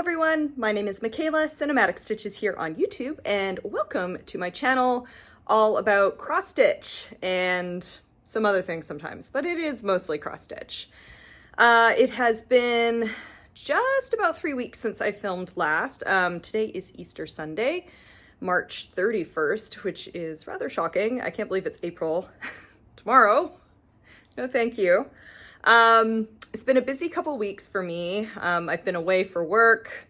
everyone, my name is Michaela, Cinematic Stitches here on YouTube, and welcome to my channel all about cross stitch and some other things sometimes, but it is mostly cross stitch. It has been just about 3 weeks since I filmed last. Today is Easter Sunday, March 31st, which is rather shocking. I can't believe it's April tomorrow. No, thank you. It's been a busy couple weeks for me. I've been away for work.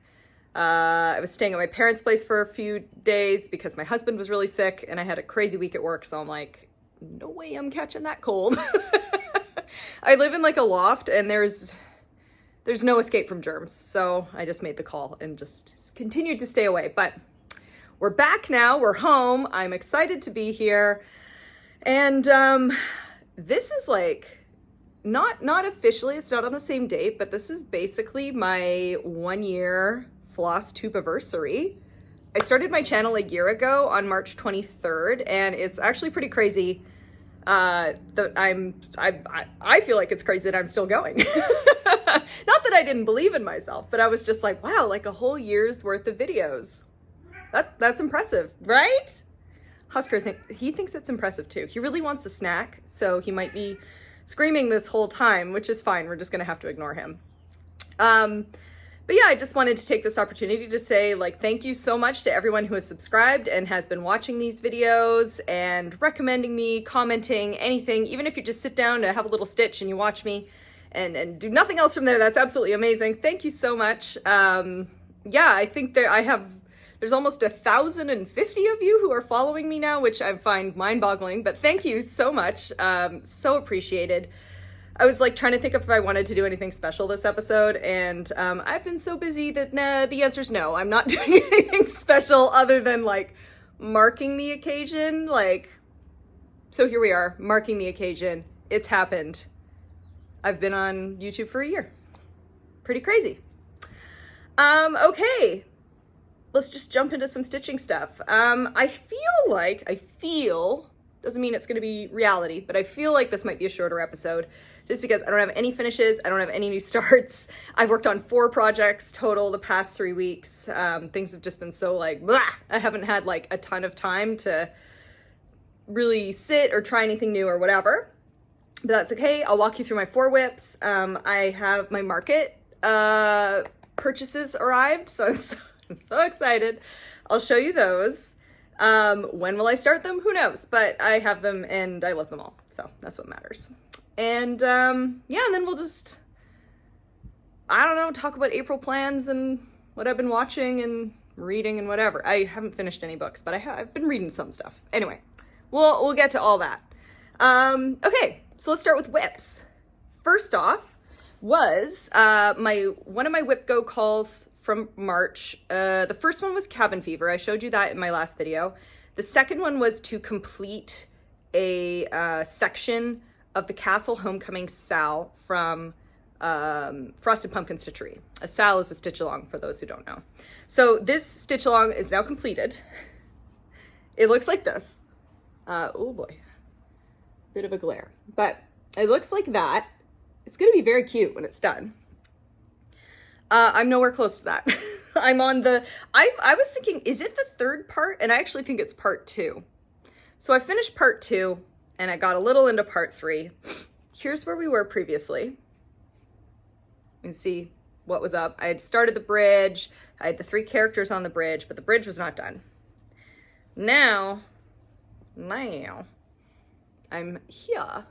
I was staying at my parents' place for a few days because my husband was really sick and I had a crazy week at work. So I'm like, no way I'm catching that cold. I live in like a loft and there's no escape from germs. So I just made the call and just continued to stay away. But we're back now. We're home. I'm excited to be here. And this is like, not officially, it's not on the same date, but this is basically my 1 year Flosstube anniversary. I started my channel a year ago on March 23rd, and it's actually pretty crazy that I feel like it's crazy that I'm still going. Not that I didn't believe in myself, but I was just like, wow, like a whole year's worth of videos. That's impressive, right? Husker, he thinks it's impressive too. He really wants a snack, so he might be screaming this whole time, which is fine. We're just gonna have to ignore him. But yeah, I just wanted to take this opportunity to say, like, thank you so much to everyone who has subscribed and has been watching these videos and recommending me, commenting, anything. Even if you just sit down to have a little stitch and you watch me and do nothing else from there, that's absolutely amazing. Thank you so much. Yeah, I think there's almost 1,050 of you who are following me now, which I find mind-boggling, but thank you so much. So appreciated. I was like trying to think if I wanted to do anything special this episode, and I've been so busy that the answer's no. I'm not doing anything special other than like marking the occasion. Like, so here we are, marking the occasion. It's happened. I've been on YouTube for a year. Pretty crazy. Okay. Let's just jump into some stitching stuff. I feel, doesn't mean it's gonna be reality, but I feel like this might be a shorter episode just because I don't have any finishes, I don't have any new starts. I've worked on 4 projects total the past 3 weeks. Things have just been so like, blah. I haven't had like a ton of time to really sit or try anything new or whatever, but that's okay. I'll walk you through my 4 whips. I have my market purchases arrived, so I'm so excited. I'll show you those. When will I start them? Who knows? But I have them and I love them all. So that's what matters. And yeah, and then we'll just, I don't know, talk about April plans and what I've been watching and reading and whatever. I haven't finished any books, but I've been reading some stuff. Anyway, we'll get to all that. Okay, so let's start with whips. First off was one of my whip go calls from March. The first one was Cabin Fever. I showed you that in my last video. The second one was to complete a section of the Castle Homecoming Sal from Frosted Pumpkin Stitchery. A Sal is a stitch along for those who don't know. So this stitch along is now completed. It looks like this. Oh boy, bit of a glare, but it looks like that. It's gonna be very cute when it's done. I'm nowhere close to that. I'm on I was thinking, is it the 3rd part? And I actually think it's part 2. So I finished part 2 and I got a little into part 3. Here's where we were previously. You can see what was up. I had started the bridge. I had the 3 characters on the bridge, but the bridge was not done. Now I'm here.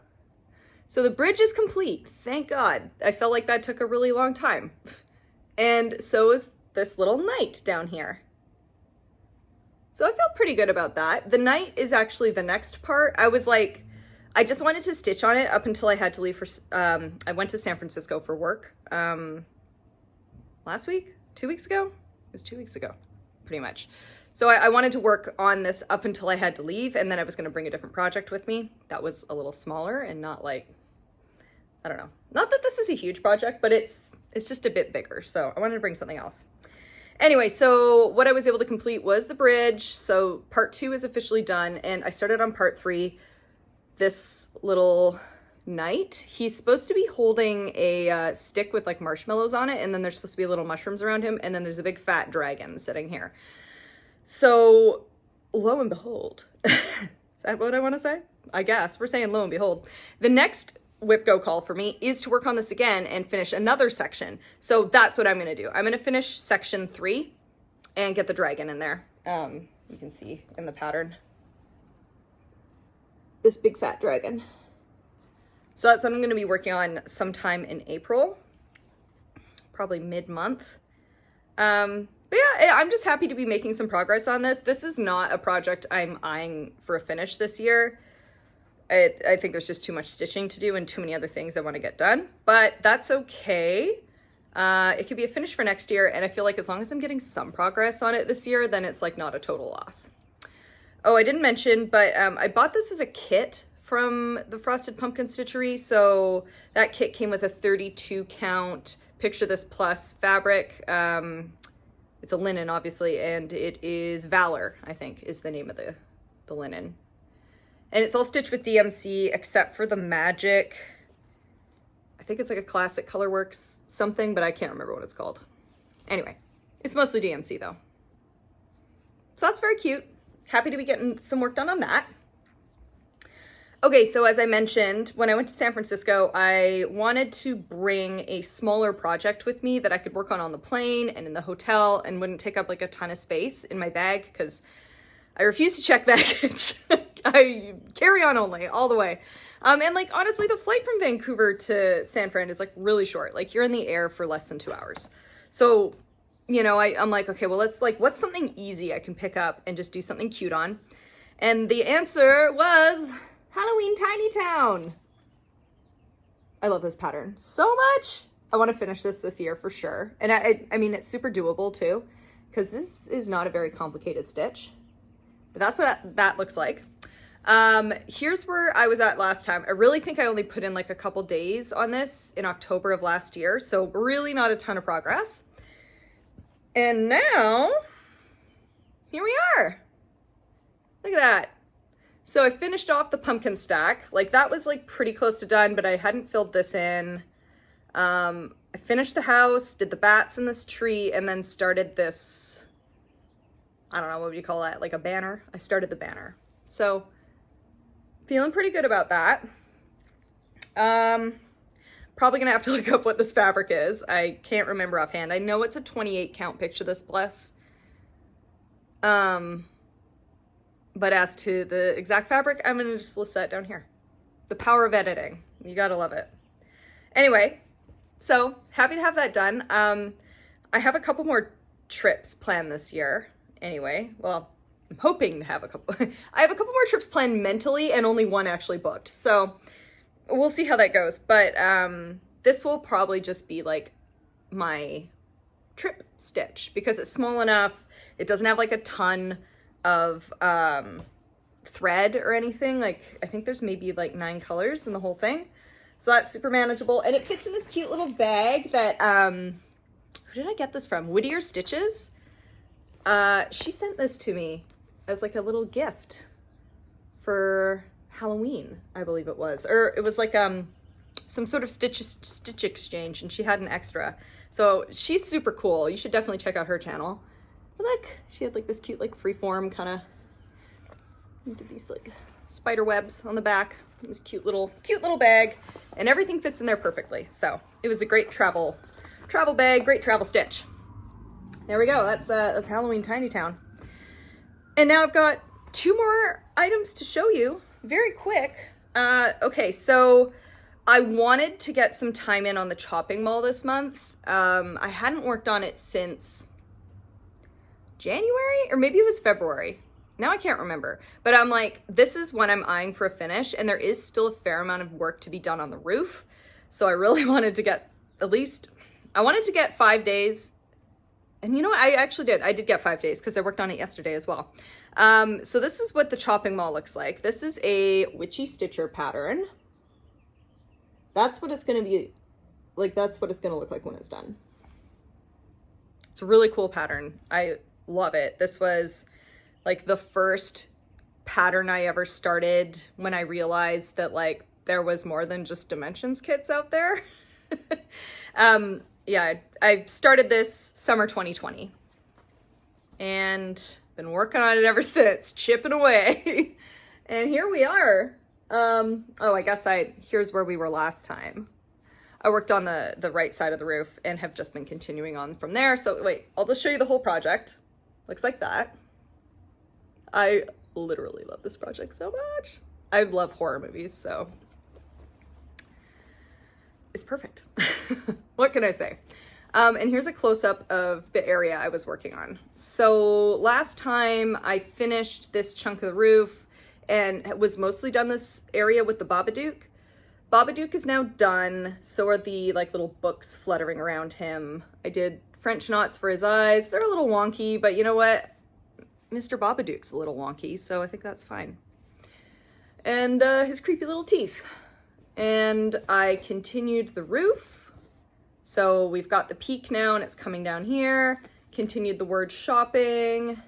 So the bridge is complete. Thank God. I felt like that took a really long time. And so is this little knight down here. So I felt pretty good about that. The knight is actually the next part. I was like, I just wanted to stitch on it up until I had to leave for, I went to San Francisco for work last week, 2 weeks ago? It was 2 weeks ago, pretty much. So I wanted to work on this up until I had to leave, and then I was gonna bring a different project with me that was a little smaller and not like, I don't know. Not that this is a huge project, but it's just a bit bigger. So I wanted to bring something else. Anyway, so what I was able to complete was the bridge. So part 2 is officially done, and I started on part 3. This little Knight. He's supposed to be holding a stick with like marshmallows on it, and then there's supposed to be little mushrooms around him, and then there's a big fat dragon sitting here. So lo and behold, is that what I want to say? I guess we're saying lo and behold. The next whip go call for me is to work on this again and finish another section. So that's what I'm going to do. I'm going to finish section 3 and get the dragon in there. You can see in the pattern this big fat dragon. So that's what I'm going to be working on sometime in April, probably mid-month. But yeah, I'm just happy to be making some progress on this. This is not a project I'm eyeing for a finish this year. I think there's just too much stitching to do and too many other things I want to get done, but that's okay. It could be a finish for next year, and I feel like as long as I'm getting some progress on it this year, then it's like not a total loss. Oh, I didn't mention, but I bought this as a kit from the Frosted Pumpkin Stitchery. So that kit came with a 32 count Picture This Plus fabric. It's a linen, obviously, and it is Valor, I think, is the name of the linen. And it's all stitched with DMC except for the magic. I think it's like a classic Colorworks something, but I can't remember what it's called. Anyway, it's mostly DMC though. So that's very cute. Happy to be getting some work done on that. Okay, so as I mentioned, when I went to San Francisco, I wanted to bring a smaller project with me that I could work on the plane and in the hotel and wouldn't take up like a ton of space in my bag because I refuse to check baggage. I carry on only all the way. And like, honestly, the flight from Vancouver to San Fran is like really short. Like you're in the air for less than 2 hours. So, you know, I'm like, okay, well, let's like, what's something easy I can pick up and just do something cute on? And the answer was Halloween Tiny Town. I love this pattern so much. I want to finish this year for sure. And I mean, it's super doable too, because this is not a very complicated stitch. But that's what that looks like. Here's where I was at last time. I really think I only put in like a couple days on this in October of last year. So really not a ton of progress. And now, here we are. Look at that. So I finished off the pumpkin stack. Like that was like pretty close to done, but I hadn't filled this in. I finished the house, did the bats in this tree, and then started this, I don't know, what would you call that? Like a banner? I started the banner. So feeling pretty good about that. Probably gonna have to look up what this fabric is. I can't remember offhand. I know it's a 28 count Picture This Bless. But as to the exact fabric, I'm gonna just list that down here. The power of editing. You gotta love it. Anyway, so happy to have that done. I have a couple more trips planned this year. Anyway, well, I'm hoping to have a couple. I have a couple more trips planned mentally and only one actually booked. So we'll see how that goes. But this will probably just be like my trip stitch because it's small enough. It doesn't have like a ton of thread or anything. Like I think there's maybe like 9 colors in the whole thing. So that's super manageable. And it fits in this cute little bag that, who did I get this from? Whittier Stitches. She sent this to me as like a little gift for Halloween, I believe it was. Or it was like some sort of stitch exchange, and she had an extra. So she's super cool. You should definitely check out her channel. But look, she had like this cute like freeform kind of, did these like spider webs on the back. It was cute little bag, and everything fits in there perfectly. So it was a great travel bag, great travel stitch. There we go. That's Halloween Tiny Town. And now I've got 2 more items to show you very quick. Okay, so I wanted to get some time in on the chopping mall this month. I hadn't worked on it since January, or maybe it was February. Now I can't remember, but I'm like, this is when I'm eyeing for a finish, and there is still a fair amount of work to be done on the roof. So I really wanted to get I wanted to get 5 days. And you know what? I actually did. I did get 5 days because I worked on it yesterday as well. So this is what the chopping mall looks like. This is a Witchy Stitcher pattern. That's what it's going to be like. That's what it's going to look like when it's done. It's a really cool pattern. I love it. This was like the first pattern I ever started when I realized that like there was more than just dimensions kits out there. Yeah, I started this summer 2020 and been working on it ever since, chipping away. And here we are. Oh, I guess here's where we were last time. I worked on the right side of the roof and have just been continuing on from there. So wait, I'll just show you the whole project. Looks like that. I literally love this project so much. I love horror movies, so it's perfect. What can I say? And here's a close-up of the area I was working on. So last time I finished this chunk of the roof and was mostly done this area with the Babadook. Babadook is now done. So are the like little books fluttering around him. I did French knots for his eyes. They're a little wonky, but you know what? Mr. Babadook's a little wonky, so I think that's fine. And his creepy little teeth. And I continued the roof. So we've got the peak now and it's coming down here. Continued the word shopping.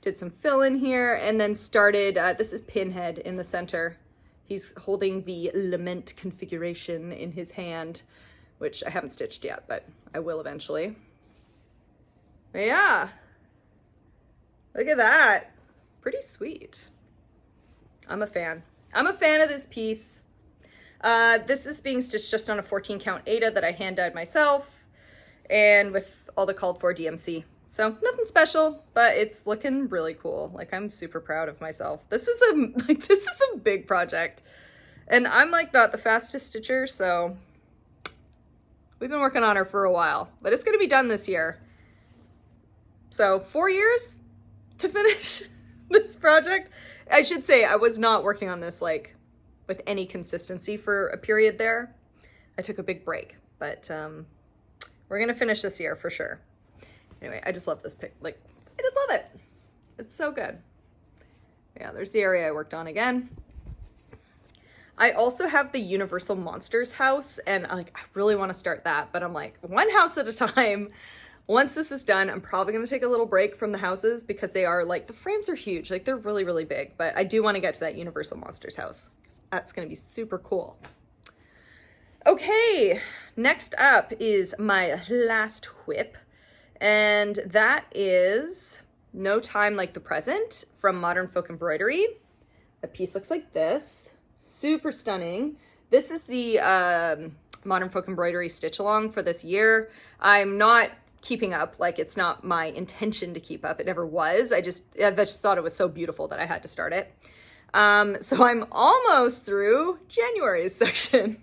Did some fill in here and then started, this is Pinhead in the center. He's holding the lament configuration in his hand, which I haven't stitched yet, but I will eventually. But yeah. Look at that. Pretty sweet. I'm a fan. I'm a fan of this piece. This is being stitched just on a 14 count Aida that I hand dyed myself and with all the called for DMC. So nothing special, but it's looking really cool. Like I'm super proud of myself. This is a big project and I'm like not the fastest stitcher. So we've been working on her for a while, but it's going to be done this year. So 4 years to finish this project. I should say I was not working on this like with any consistency for a period there. I took a big break, but we're gonna finish this year for sure. Anyway, I just love this pic. Like, I just love it. It's so good. Yeah, there's the area I worked on again. I also have the Universal Monsters house, and I really want to start that, but I'm like, one house at a time. Once this is done, I'm probably going to take a little break from the houses because they are like, the frames are huge. Like they're really, really big, but I do want to get to that Universal Monsters house. That's going to be super cool. Okay, next up is my last whip, and that is No Time Like the Present from Modern Folk Embroidery. The piece looks like this. Super stunning. This is the Modern Folk Embroidery stitch along for this year. I'm not keeping up, like it's not my intention to keep up. It never was. I just thought it was so beautiful that I had to start it. So I'm almost through January's section.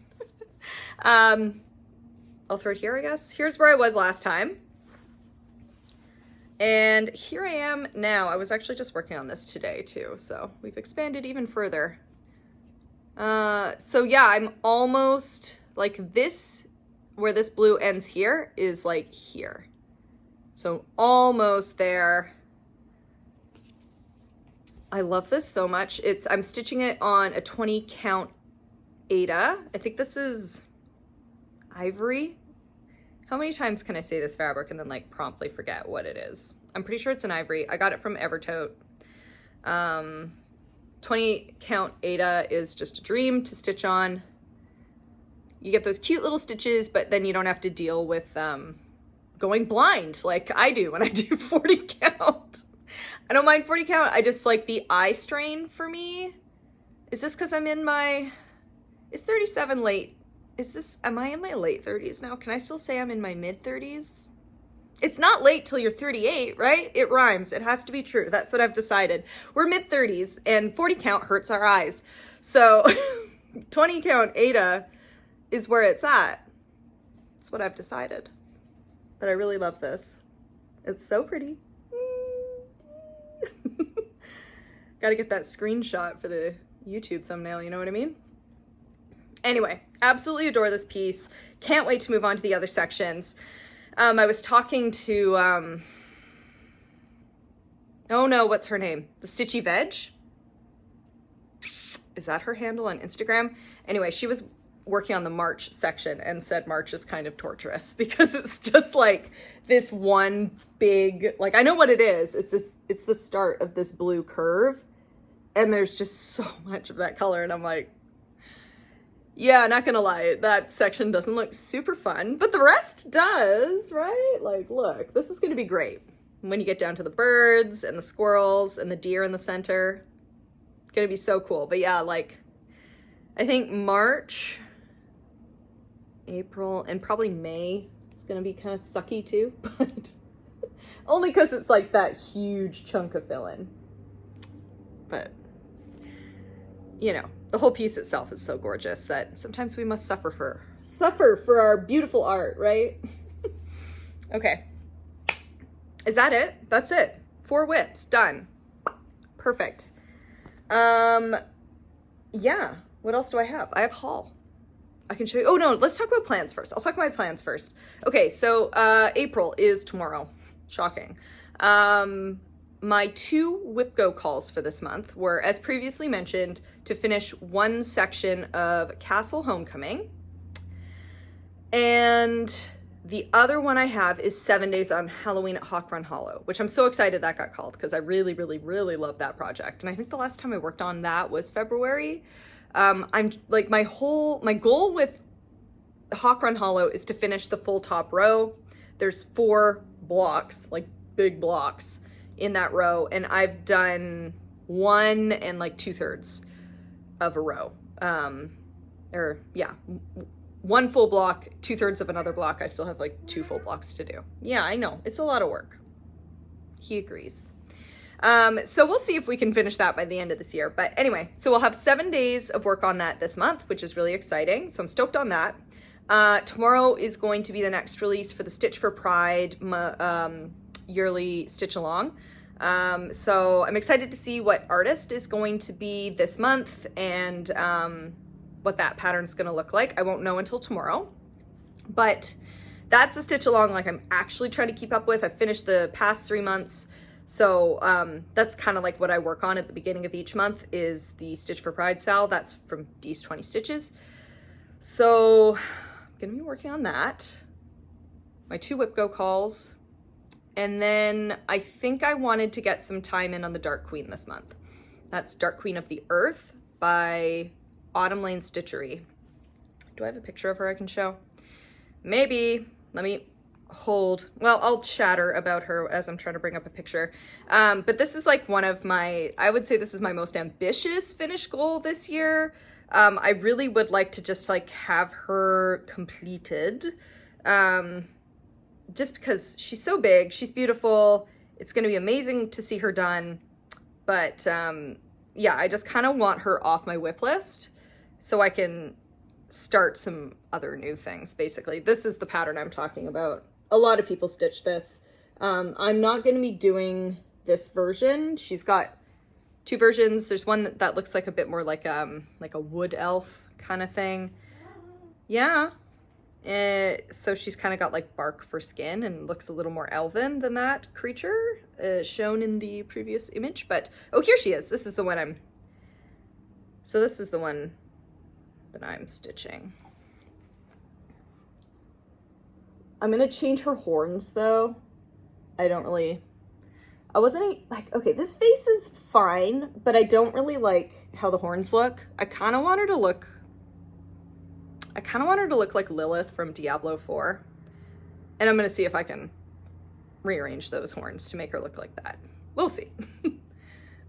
I'll throw it here, I guess. Here's where I was last time. And here I am now. I was actually just working on this today too, so we've expanded even further. So yeah, I'm almost like this, where this blue ends here is like here. So almost there. I love this so much. I'm stitching it on a 20 count Aida. I think this is ivory. How many times can I say this fabric and then like promptly forget what it is? I'm pretty sure it's an ivory. I got it from Evertote. 20 count Aida is just a dream to stitch on. You get those cute little stitches, but then you don't have to deal with going blind like I do when I do 40 count. I don't mind 40 count. I just like the eye strain for me. Is this because I'm in my, is 37 late? Am I in my late 30s now? Can I still say I'm in my mid 30s? It's not late till you're 38, right? It rhymes. It has to be true. That's what I've decided. We're mid 30s and 40 count hurts our eyes. So 20 count Aida is where it's at. That's what I've decided. But I really love this. It's so pretty. Gotta get that screenshot for the YouTube thumbnail, you know what I mean? Anyway, absolutely adore this piece. Can't wait to move on to the other sections. I was talking to, oh no, what's her name? The Stitchy Veg? Is that her handle on Instagram? Anyway, she was working on the March section and said March is kind of torturous because it's just like this one big, like I know what it is. It's the start of this blue curve and there's just so much of that color and I'm like, Yeah, not gonna lie, that section doesn't look super fun, but the rest does, right? Like, look, this is gonna be great. When you get down to the birds and the squirrels and the deer in the center, it's gonna be so cool. But yeah, like, I think March, April, and probably May is gonna be kind of sucky too, but only because it's like that huge chunk of fill-in. But, you know, the whole piece itself is so gorgeous that sometimes we must suffer for our beautiful art, right? Okay. Is that it? That's it. 4 whips, done. Perfect. Yeah. What else do I have? I have haul. I can show you. Oh no, let's talk about plans first. I'll talk about my plans first. Okay, so April is tomorrow. Shocking. My 2 whip go calls for this month were, as previously mentioned, to finish 1 section of Castle Homecoming. And the other one I have is 7 Days on Halloween at Hawk Run Hollow, which I'm so excited that got called because I really, really, really love that project. And I think the last time I worked on that was February. I'm like, my goal with Hawk Run Hollow is to finish the full top row. There's 4 blocks, like big blocks in that row, and I've done 1 and like 2/3 of a row. Or yeah, 1 full block, 2/3 of another block. I still have like 2 full blocks to do. Yeah, I know, it's a lot of work. He agrees. So we'll see if we can finish that by the end of this year. But anyway, so we'll have 7 days of work on that this month, which is really exciting. So I'm stoked on that. Tomorrow is going to be the next release for the Stitch for Pride yearly stitch along. So I'm excited to see what artist is going to be this month and what that pattern's going to look like. I won't know until tomorrow, but that's a stitch along like I'm actually trying to keep up with. I've finished the past 3 months. So that's kind of like what I work on at the beginning of each month is the Stitch for Pride Sal. That's from D's 20 Stitches. So I'm going to be working on that. My 2 whip go calls. And then I think I wanted to get some time in on the Dark Queen this month. That's Dark Queen of the Earth by Autumn Lane Stitchery. Do I have a picture of her I can show? Maybe. Let me hold. Well, I'll chatter about her as I'm trying to bring up a picture. But this is like one of my, I would say this is my most ambitious finish goal this year. I really would like to just like have her completed. Just because she's so big, she's beautiful. It's going to be amazing to see her done. But yeah, I just kind of want her off my whip list so I can start some other new things, basically. This is the pattern I'm talking about. A lot of people stitch this. I'm not going to be doing this version. She's got 2 versions. There's one that looks like a bit more like a wood elf kind of thing. Yeah. So she's kind of got like bark for skin and looks a little more elven than that creature shown in the previous image. But, oh, here she is. This is the one so this is the one that I'm stitching. I'm going to change her horns though. I wasn't like, okay, this face is fine, but I don't really like how the horns look. I kind of want her to look like Lilith from Diablo 4. And I'm going to see if I can rearrange those horns to make her look like that. We'll see.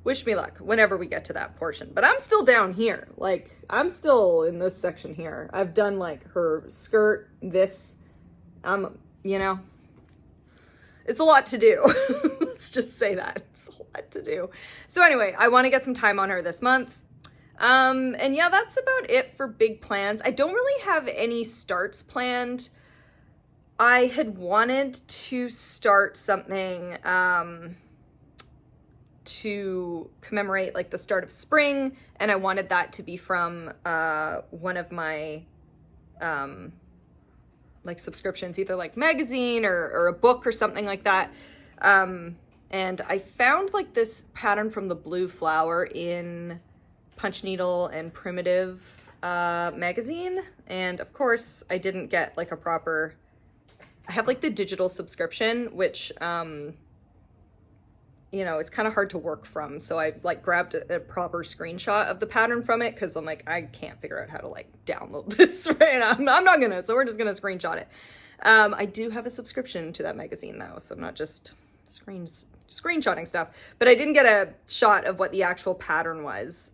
Wish me luck whenever we get to that portion. But I'm still down here. Like, I'm still in this section here. I've done like her skirt, this, you know, it's a lot to do. Let's just say that. It's a lot to do. So anyway, I want to get some time on her this month. And yeah, that's about it for big plans. I don't really have any starts planned. I had wanted to start something, to commemorate like the start of spring. And I wanted that to be from, one of my, like subscriptions, either like magazine or a book or something like that. And I found like this pattern from the Blue Flower in Punch Needle and Primitive magazine, and of course I didn't get like a proper, I have like the digital subscription, which you know, it's kind of hard to work from. So I like grabbed a proper screenshot of the pattern from it because I'm like, I can't figure out how to like download this right now. I'm not gonna, so we're just gonna screenshot it. I do have a subscription to that magazine though, so I'm not just screenshotting stuff, but I didn't get a shot of what the actual pattern was.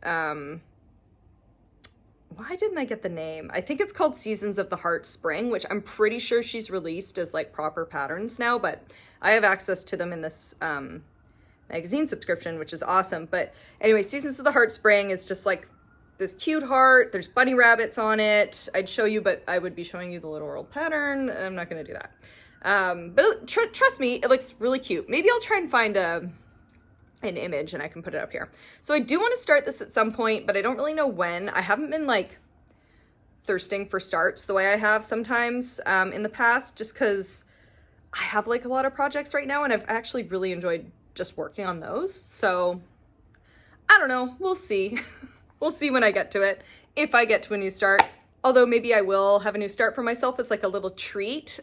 Why didn't I get the name? I think it's called Seasons of the Heart Spring, which I'm pretty sure she's released as like proper patterns now, but I have access to them in this magazine subscription, which is awesome. But anyway, Seasons of the Heart Spring is just like this cute heart. There's bunny rabbits on it. I'd show you, but I would be showing you the little world pattern. I'm not going to do that. But trust me, it looks really cute. Maybe I'll try and find an image and I can put it up here. So I do want to start this at some point, but I don't really know when. I haven't been like thirsting for starts the way I have sometimes in the past, just because I have like a lot of projects right now and I've actually really enjoyed just working on those. So I don't know, we'll see. We'll see when I get to it, if I get to a new start. Although maybe I will have a new start for myself as like a little treat.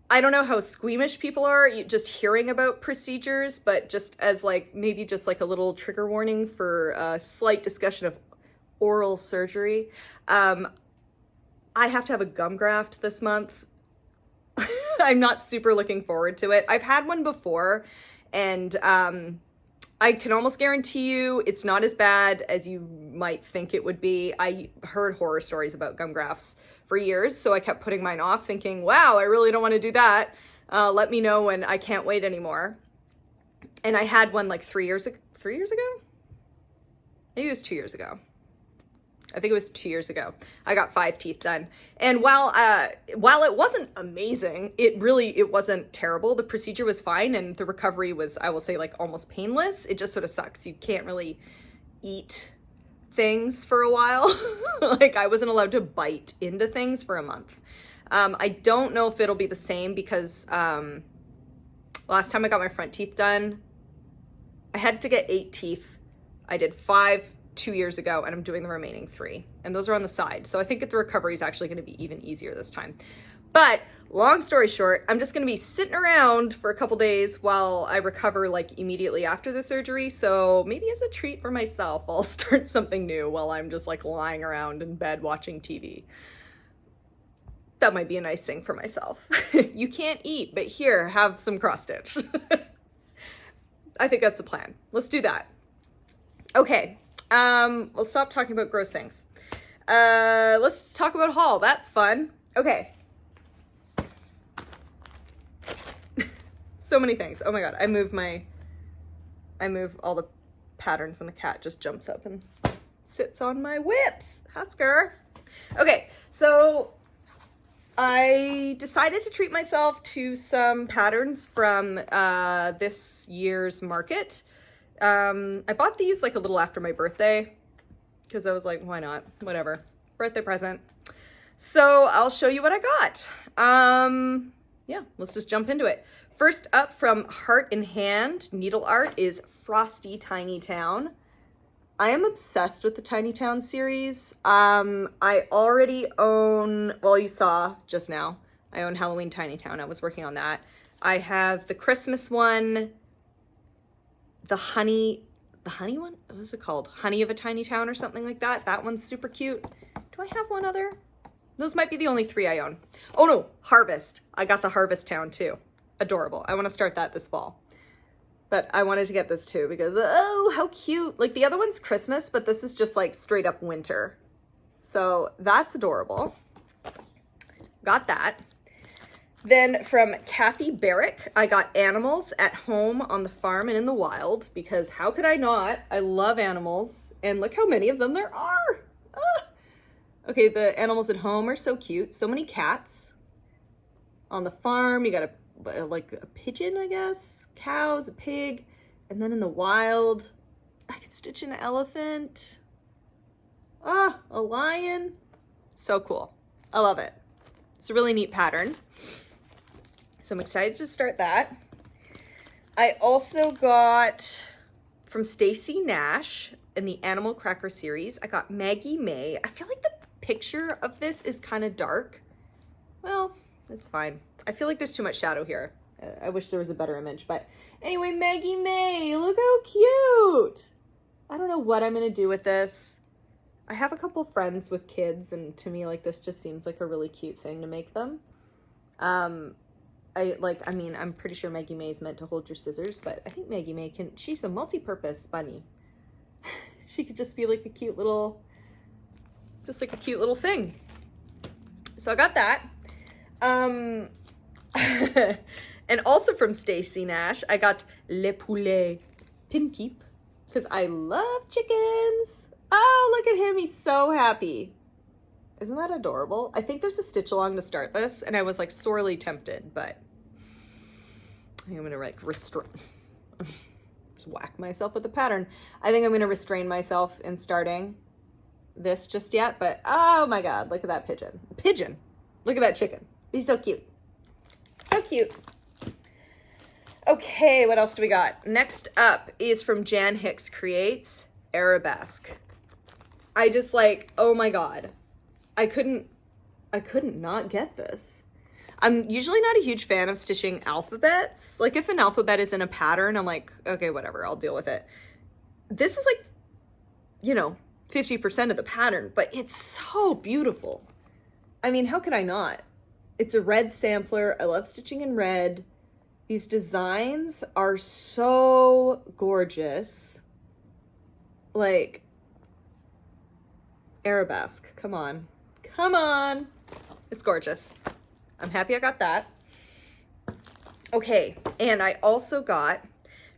I don't know how squeamish people are just hearing about procedures, but just as like, maybe just like a little trigger warning for a slight discussion of oral surgery. I have to have a gum graft this month. I'm not super looking forward to it. I've had one before and I can almost guarantee you it's not as bad as you might think it would be. I heard horror stories about gum grafts for years, so I kept putting mine off thinking, wow, I really don't want to do that. Let me know when I can't wait anymore. And I had one like 3 years ago? Maybe it was 2 years ago. I think it was 2 years ago. I got 5 teeth done. And while it wasn't amazing, it wasn't terrible. The procedure was fine and the recovery was, I will say, like almost painless. It just sort of sucks. You can't really eat things for a while. Like I wasn't allowed to bite into things for a month. I don't know if it'll be the same because last time I got my front teeth done, I had to get 8 teeth. I did 5 2 years ago and I'm doing the remaining 3 and those are on the side. So I think that the recovery is actually going to be even easier this time. But long story short, I'm just going to be sitting around for a couple days while I recover like immediately after the surgery. So maybe as a treat for myself, I'll start something new while I'm just like lying around in bed watching TV. That might be a nice thing for myself. You can't eat, but here, have some cross stitch. I think that's the plan. Let's do that. Okay. We'll stop talking about gross things. Let's talk about haul. That's fun. Okay. So many things. Oh my God. I move all the patterns and the cat just jumps up and sits on my whips. Husker. Okay. So I decided to treat myself to some patterns from, this year's market. I bought these like a little after my birthday because I was like, why not? Whatever. Birthday present. So I'll show you what I got. Yeah, let's just jump into it. First up from Heart in Hand Needle Art is Frosty Tiny Town. I am obsessed with the Tiny Town series. I already own, well, you saw just now, I own Halloween Tiny Town. I was working on that. I have the Christmas one, the honey one? What was it called? Honey of a Tiny Town or something like that. That one's super cute. Do I have one other? Those might be the only 3 I own. Oh no, Harvest. I got the Harvest Town too. Adorable. I want to start that this fall. But I wanted to get this too because, oh, how cute. Like the other one's Christmas, but this is just like straight up winter. So that's adorable. Got that. Then from Kathy Barrick, I got Animals at Home, on the Farm, and in the Wild, because how could I not? I love animals, and look how many of them there are. Ah. Okay, the animals at home are so cute. So many cats. On the farm, you got like a pigeon, I guess, cows, a pig, and then in the wild, I could stitch an elephant. Ah, a lion. So cool. I love it. It's a really neat pattern. So I'm excited to start that. I also got from Stacy Nash in the Animal Cracker series, I got Maggie May. I feel like the picture of this is kind of dark. Well, it's fine. I feel like there's too much shadow here. I wish there was a better image, but anyway, Maggie May, look how cute. I don't know what I'm going to do with this. I have a couple friends with kids, and to me, like, this just seems like a really cute thing to make them. I'm pretty sure Maggie May is meant to hold your scissors, but I think Maggie May she's a multi-purpose bunny. She could just be like a cute little thing. So I got that. And also from Stacy Nash, I got Le Poulet Pin Keep, because I love chickens. Oh, look at him. He's so happy. Isn't that adorable? I think there's a stitch along to start this, and I was like sorely tempted, but I think I'm gonna like just whack myself with the pattern. I think I'm gonna restrain myself in starting this just yet, but oh my God, look at that pigeon. Pigeon. Look at that chicken. He's so cute. So cute. Okay, what else do we got? Next up is from Jan Hicks Creates, Arabesque. I just like, oh my God. I couldn't not get this. I'm usually not a huge fan of stitching alphabets. Like if an alphabet is in a pattern, I'm like, okay, whatever, I'll deal with it. This is like, 50% of the pattern, but it's so beautiful. I mean, how could I not? It's a red sampler. I love stitching in red. These designs are so gorgeous. Like, Arabesque, come on. Come on. It's gorgeous. I'm happy I got that. Okay, and I also got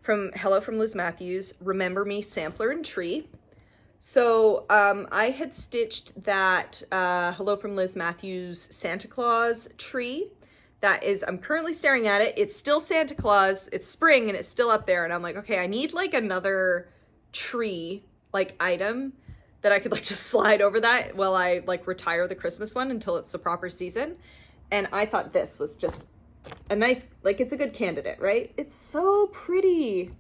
from Liz Matthews, Remember Me Sampler and Tree. So I had stitched that Hello from Liz Matthews Santa Claus tree. That is, I'm currently staring at it. It's still Santa Claus. It's spring and it's still up there. And I'm like, okay, I need like another tree like item that I could like just slide over that while I like retire the Christmas one until it's the proper season. And I thought this was just a nice, like it's a good candidate, right? It's so pretty.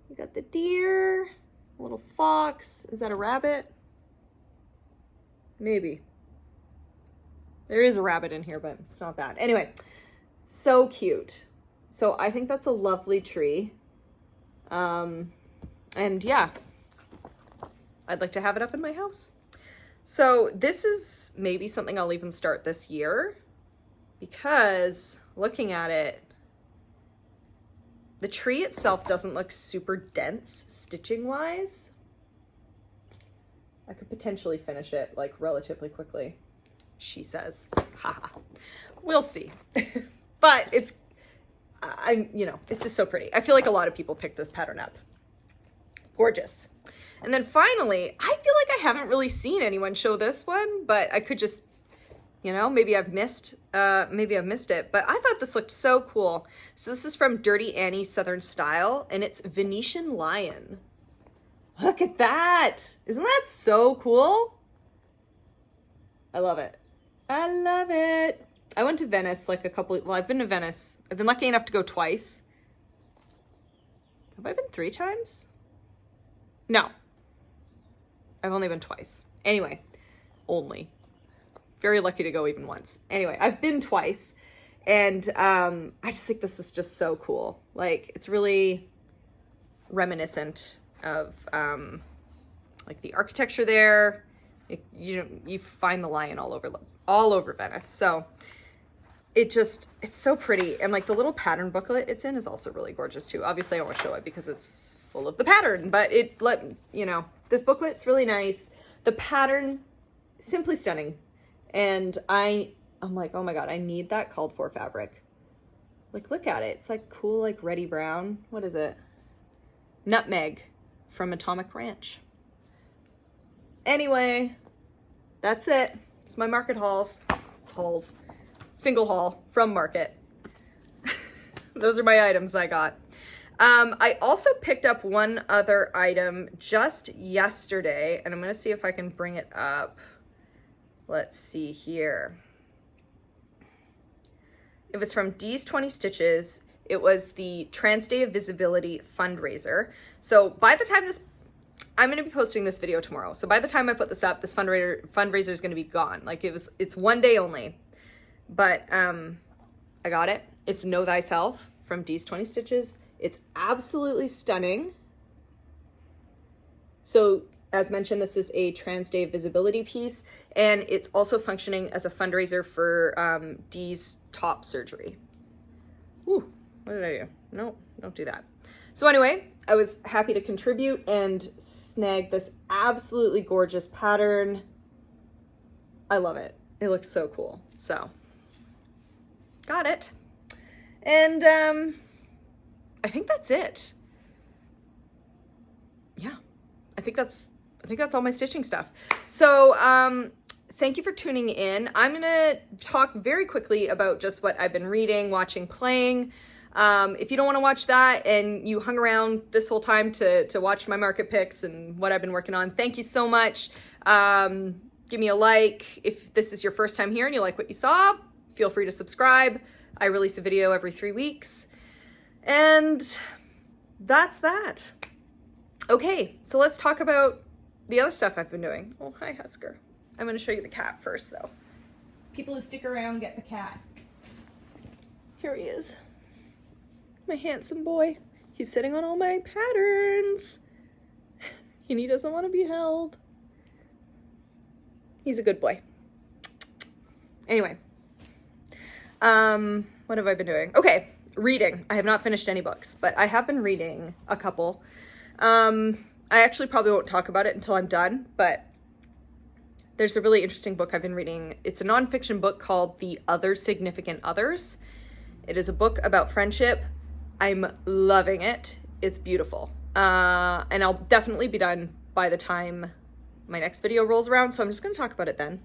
We got the deer, a little fox. Is that a rabbit? Maybe. There is a rabbit in here, but it's not that. Anyway, so cute. So I think that's a lovely tree. And yeah, I'd like to have it up in my house. So this is maybe something I'll even start this year because looking at it, the tree itself doesn't look super dense stitching wise. I could potentially finish it like relatively quickly, she says. Haha. We'll see. But it's just so pretty. I feel like a lot of people pick this pattern up. Gorgeous. And then finally, I feel like I haven't really seen anyone show this one, but I could just, maybe I've missed it, but I thought this looked so cool. So this is from Dirty Annie Southern Style, and it's Venetian Lion. Look at that. Isn't that so cool? I love it. I love it. I went to Venice I've been to Venice. I've been lucky enough to go twice. Have I been 3 times? No. I've only been twice. Anyway, only. Very lucky to go even once. Anyway, I've been twice, and I just think this is just so cool. Like, it's really reminiscent of like the architecture there. You find the lion all over Venice. So it's so pretty. And like the little pattern booklet it's in is also really gorgeous too. Obviously I don't want to show it because it's full of the pattern, but this booklet's really nice. The pattern, simply stunning. And I'm like, oh my God, I need that called for fabric. Like, look at it. It's like cool, like reddy brown. What is it? Nutmeg from Atomic Ranch. Anyway, that's it. It's my market hauls. Single haul from Market. Those are my items I got. I also picked up one other item just yesterday, and I'm going to see if I can bring it up. Let's see here. It was from D's 20 Stitches. It was the Trans Day of Visibility fundraiser. So by the time I'm going to be posting this video tomorrow. So by the time I put this up, this fundraiser is going to be gone. Like it's one day only. But I got it. It's Know Thyself from D's 20 Stitches. It's absolutely stunning. So as mentioned, this is a Trans Day visibility piece, and it's also functioning as a fundraiser for Dee's top surgery. Ooh, what did I do? No, don't do that. So anyway, I was happy to contribute and snag this absolutely gorgeous pattern. I love it. It looks so cool. So, got it. And I think that's it. Yeah, I think that's all my stitching stuff. So thank you for tuning in. I'm gonna talk very quickly about just what I've been reading, watching, playing. If you don't want to watch that and you hung around this whole time to watch my market picks and what I've been working on, thank you so much. Give me a like. If this is your first time here and you like what you saw, feel free to subscribe. I release a video every 3 weeks. And that's that. Okay, so let's talk about the other stuff I've been doing. Oh, hi, Husker. I'm going to show you the cat first, though. People who stick around get the cat. Here he is. My handsome boy. He's sitting on all my patterns. And he doesn't want to be held. He's a good boy. Anyway. What have I been doing? Okay, reading. I have not finished any books, but I have been reading a couple. I actually probably won't talk about it until I'm done, but there's a really interesting book I've been reading. It's a nonfiction book called The Other Significant Others. It is a book about friendship. I'm loving it. It's beautiful. And I'll definitely be done by the time my next video rolls around, so I'm just going to talk about it then.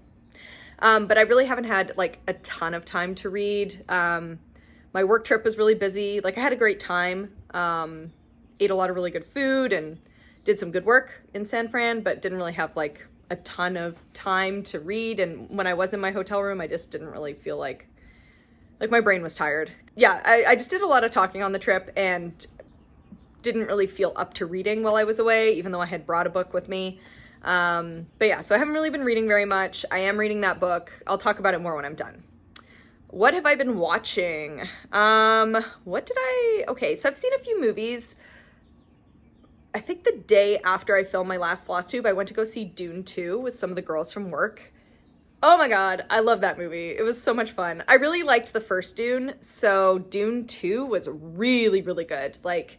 But I really haven't had like a ton of time to read. My work trip was really busy. Like I had a great time. Ate a lot of really good food and did some good work in San Fran, but didn't really have like a ton of time to read. And when I was in my hotel room, I just didn't really feel like my brain was tired. Yeah, I just did a lot of talking on the trip and didn't really feel up to reading while I was away, even though I had brought a book with me. But yeah, so I haven't really been reading very much. I am reading that book. I'll talk about it more when I'm done. What have I been watching? Okay, so I've seen a few movies. I think the day after I filmed my last Flosstube, I went to go see Dune II with some of the girls from work. Oh my God, I love that movie. It was so much fun. I really liked the first Dune, so Dune 2 was really, really good. Like,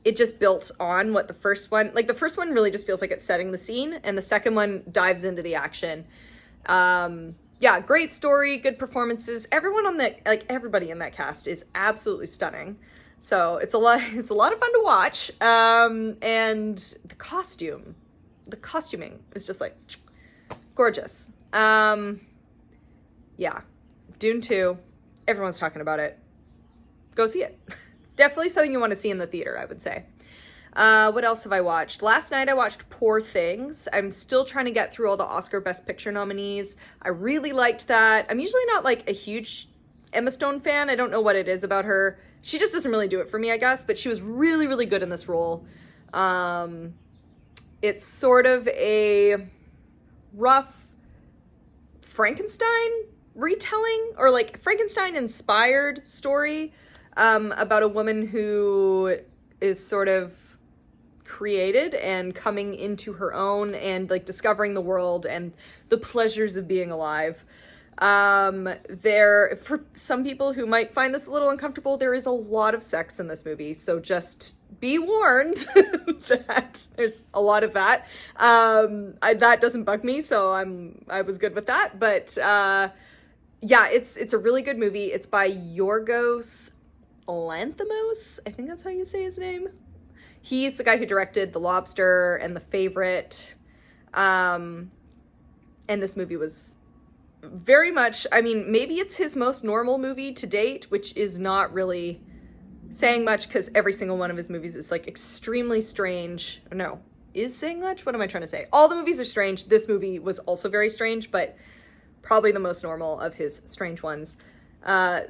it just built on what the first one, like the first one really just feels like it's setting the scene, and the second one dives into the action. Yeah, great story, good performances. Everyone on that, like everybody in that cast is absolutely stunning. So it's a lot of fun to watch. And the costuming is just like gorgeous. Yeah, Dune 2, everyone's talking about it. Go see it. Definitely something you want to see in the theater, I would say. What else have I watched? Last night I watched Poor Things. I'm still trying to get through all the Oscar Best Picture nominees. I really liked that. I'm usually not like a huge Emma Stone fan. I don't know what it is about her. She just doesn't really do it for me, I guess, but she was really, really good in this role. It's sort of a rough Frankenstein retelling, or like Frankenstein-inspired story about a woman who is sort of created and coming into her own and like discovering the world and the pleasures of being alive. For some people who might find this a little uncomfortable, there is a lot of sex in this movie, so just be warned that there's a lot of that. That doesn't bug me, so I was good with that. But yeah, it's a really good movie. It's by Yorgos Lanthimos. I think that's how you say his name. He's the guy who directed The Lobster and The Favorite. And this movie was very much, I mean, maybe it's his most normal movie to date, which is not really saying much because every single one of his movies is like extremely strange. No, is saying much? What am I trying to say? All the movies are strange. This movie was also very strange, but probably the most normal of his strange ones.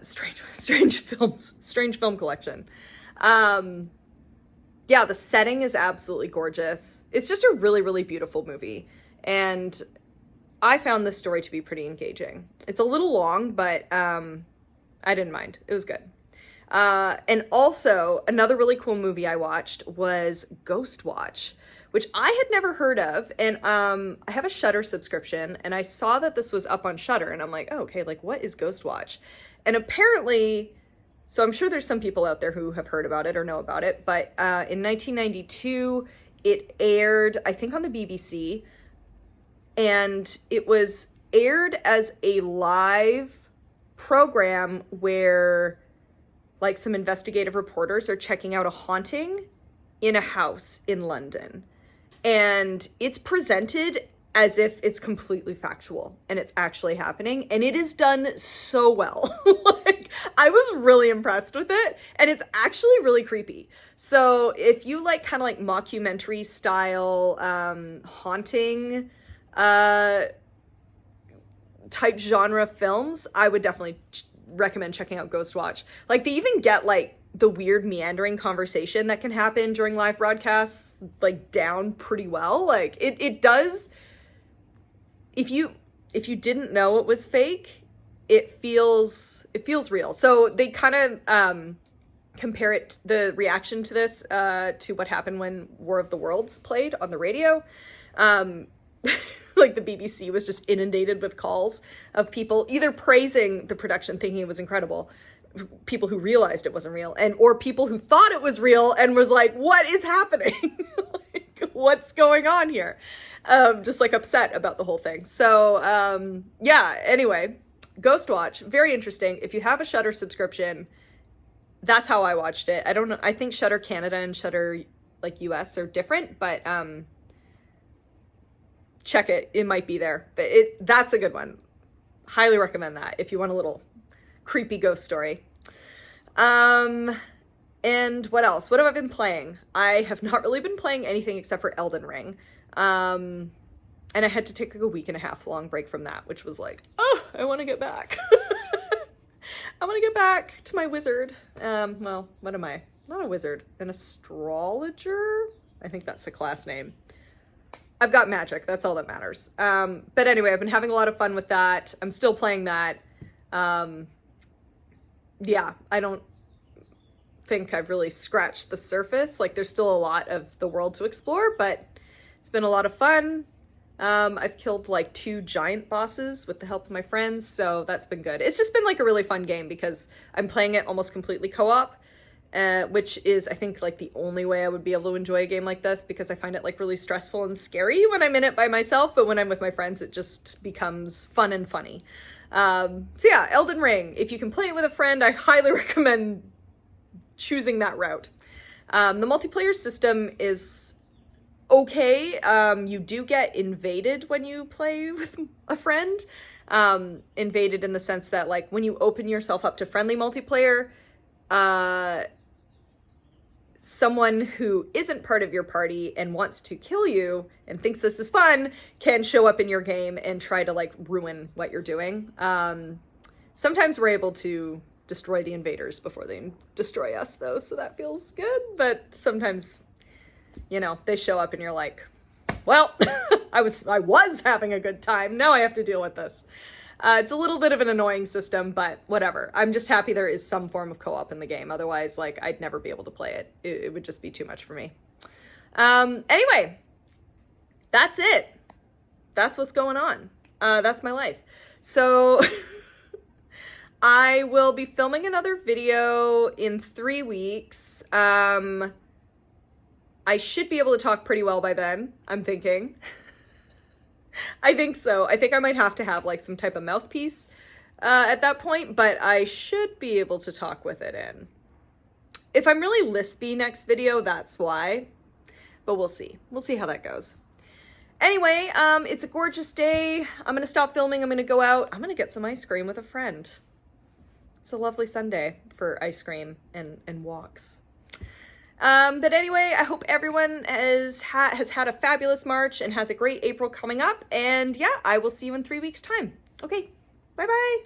Strange films, strange film collection. Yeah, the setting is absolutely gorgeous. It's just a really, really beautiful movie. And I found this story to be pretty engaging. It's a little long, but I didn't mind. It was good. And also, another really cool movie I watched was Ghostwatch, which I had never heard of. And I have a Shudder subscription, and I saw that this was up on Shudder, and I'm like, oh, okay, like, what is Ghostwatch? And apparently, so I'm sure there's some people out there who have heard about it or know about it, but in 1992, it aired, I think, on the BBC, and it was aired as a live program where, like, some investigative reporters are checking out a haunting in a house in London. And it's presented as if it's completely factual and it's actually happening, and it is done so well. Like, I was really impressed with it, and it's actually really creepy. So if you like kind of like mockumentary style haunting type genre films, I would definitely recommend checking out Ghostwatch. Like, they even get like the weird meandering conversation that can happen during live broadcasts like down pretty well. Like, it does. If you didn't know it was fake, it feels real. So they kind of compare it, the reaction to this, to what happened when War of the Worlds played on the radio. Like, the BBC was just inundated with calls of people either praising the production, thinking it was incredible, people who realized it wasn't real, or people who thought it was real and was like, what is happening? Like, what's going on here? Just like upset about the whole thing. So yeah, anyway, Ghostwatch, very interesting. If you have a Shudder subscription, that's how I watched it. I don't know, I think Shudder Canada and Shudder like US are different, but check it, it might be there. But that's a good one. Highly recommend that if you want a little creepy ghost story. And what else? What have I been playing? I have not really been playing anything except for Elden Ring. And I had to take like a 1.5 week long break from that, which was like, oh, I want to get back. I want to get back to my wizard. Well, what am I? Not a wizard, an astrologer? I think that's the class name. I've got magic. That's all that matters. But anyway, I've been having a lot of fun with that. I'm still playing that. Yeah, I don't think I've really scratched the surface. Like, there's still a lot of the world to explore, but it's been a lot of fun. I've killed like 2 giant bosses with the help of my friends, so that's been good. It's just been like a really fun game because I'm playing it almost completely co-op, which is, I think, like the only way I would be able to enjoy a game like this, because I find it like really stressful and scary when I'm in it by myself, but when I'm with my friends, it just becomes fun and funny. So yeah, Elden Ring. If you can play it with a friend, I highly recommend choosing that route. The multiplayer system is okay. You do get invaded when you play with a friend. Invaded in the sense that, like, when you open yourself up to friendly multiplayer, someone who isn't part of your party and wants to kill you and thinks this is fun can show up in your game and try to like ruin what you're doing. Sometimes we're able to destroy the invaders before they destroy us, though, so that feels good. But sometimes, you know, they show up and you're like, well, I was having a good time. Now I have to deal with this. It's a little bit of an annoying system, but whatever. I'm just happy there is some form of co-op in the game. Otherwise, like, I'd never be able to play it. It would just be too much for me. Anyway, that's it. That's what's going on. That's my life. So I will be filming another video in 3 weeks. I should be able to talk pretty well by then, I'm thinking. I think so. I think I might have to have like some type of mouthpiece at that point, but I should be able to talk with it in. If I'm really lispy next video, that's why. But we'll see. We'll see how that goes. Anyway, it's a gorgeous day. I'm going to stop filming. I'm going to go out. I'm going to get some ice cream with a friend. It's a lovely Sunday for ice cream and walks. But anyway, I hope everyone has had a fabulous March and has a great April coming up. And yeah, I will see you in 3 weeks' time. Okay, bye-bye.